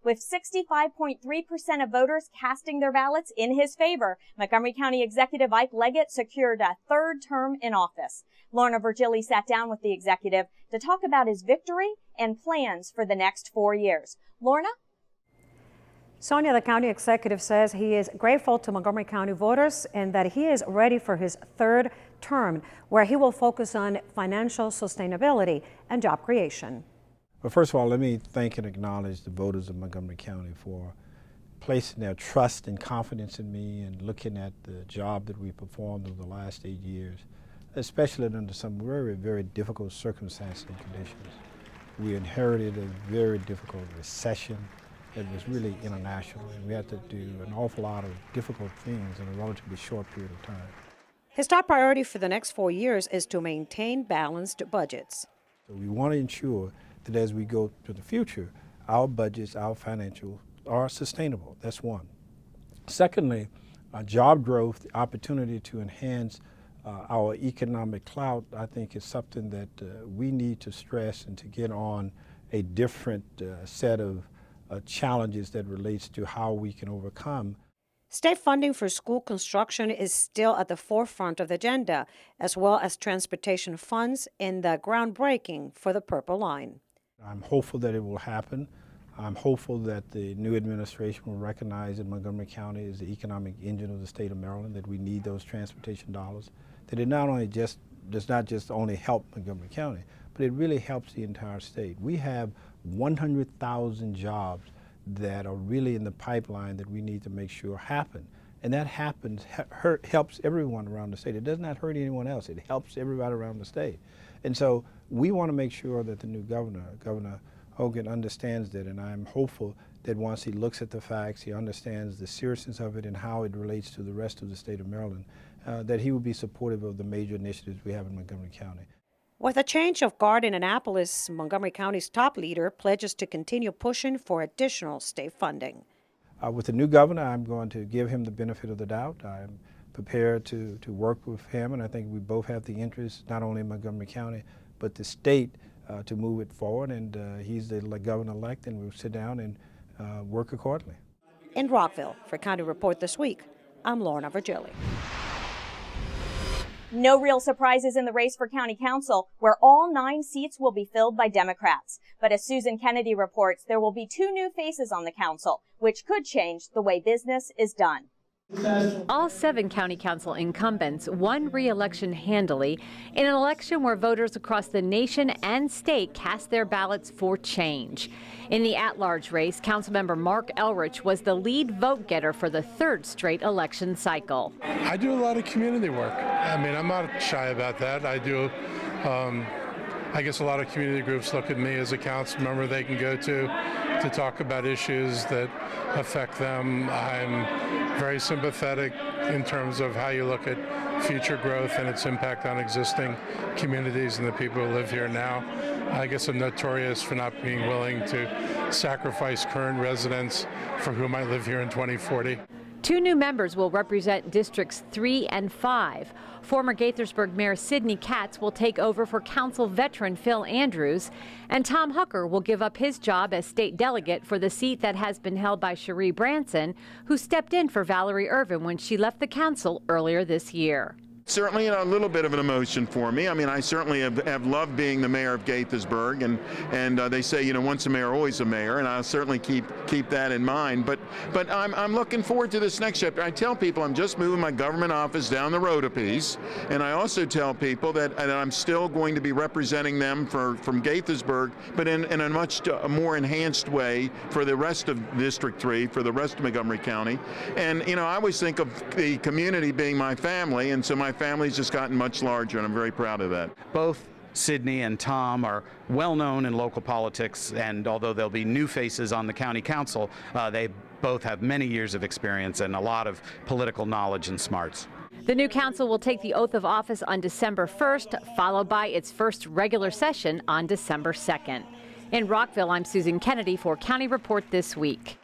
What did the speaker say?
with 65.3% of voters casting their ballots in his favor. Montgomery County Executive Ike Leggett secured a third term in office. Lorna Virgili sat down with the executive to talk about his victory and plans for the next 4 years. Lorna? Sonia, the county executive says he is grateful to Montgomery County voters and that he is ready for his third term, where he will focus on financial sustainability and job creation. Well, first of all, let me thank and acknowledge the voters of Montgomery County for placing their trust and confidence in me and looking at the job that we performed over the last 8 years, especially under some very, very difficult circumstances and conditions. We inherited a very difficult recession. It was really international, and we had to do an awful lot of difficult things in a relatively short period of time. His top priority for the next 4 years is to maintain balanced budgets. So we want to ensure that as we go to the future, our budgets, our financials are sustainable. That's one. Secondly, job growth, the opportunity to enhance our economic clout, I think is something that we need to stress and to get on a different set of challenges that relates to how we can overcome. State funding for school construction is still at the forefront of the agenda, as well as transportation funds in the groundbreaking for the Purple Line. I'm hopeful that it will happen. I'm hopeful that the new administration will recognize that Montgomery County is the economic engine of the state of Maryland, that we need those transportation dollars, that it not only does not just only help Montgomery County, but it really helps the entire state. We have 100,000 jobs that are really in the pipeline that we need to make sure happen. And that happens, helps everyone around the state. It does not hurt anyone else. It helps everybody around the state. And so we want to make sure that the new Governor Hogan, understands that, and I'm hopeful that once he looks at the facts, he understands the seriousness of it and how it relates to the rest of the state of Maryland, that he will be supportive of the major initiatives we have in Montgomery County. With a change of guard in Annapolis, Montgomery County's top leader pledges to continue pushing for additional state funding. With the new governor, I'm going to give him the benefit of the doubt. I'm prepared to work with him, and I think we both have the interest, not only in Montgomery County, but the state, to move it forward. And he's the governor-elect, and we'll sit down and work accordingly. In Rockville, for County Report This Week, I'm Lorna Virgili. No real surprises in the race for County Council, where all 9 seats will be filled by Democrats. But as Susan Kennedy reports, there will be 2 new faces on the council, which could change the way business is done. All 7 county council incumbents won re-election handily in an election where voters across the nation and state cast their ballots for change. In the at-large race, Councilmember Mark Elrich was the lead vote getter for the 3rd straight election cycle. I do a lot of community work. I mean, I'm not shy about that. I do. I guess a lot of community groups look at me as a council member they can go to talk about issues that affect them. I'm very sympathetic in terms of how you look at future growth and its impact on existing communities and the people who live here now. I guess I'm notorious for not being willing to sacrifice current residents for who might live here in 2040. 2 new members will represent Districts 3 and 5. Former Gaithersburg Mayor Sidney Katz will take over for council veteran Phil Andrews, and Tom Hucker will give up his job as state delegate for the seat that has been held by Cherie Branson, who stepped in for Valerie Irvin when she left the council earlier this year. Certainly a little bit of an emotion for me. I mean, I certainly have loved being the mayor of Gaithersburg, and they say, you know, once a mayor, always a mayor, and I'll certainly keep that in mind. But I'm looking forward to this next chapter. I tell people I'm just moving my government office down the road a piece, and I also tell people that I'm still going to be representing them from Gaithersburg, but in a much more enhanced way for the rest of District 3, for the rest of Montgomery County. And, you know, I always think of the community being my family, and so my family's just gotten much larger, and I'm very proud of that. Both Sidney and Tom are well known in local politics, and although there'll be new faces on the county council, they both have many years of experience and a lot of political knowledge and smarts. The new council will take the oath of office on December 1st, followed by its first regular session on December 2nd. In Rockville, I'm Susan Kennedy for County Report This Week.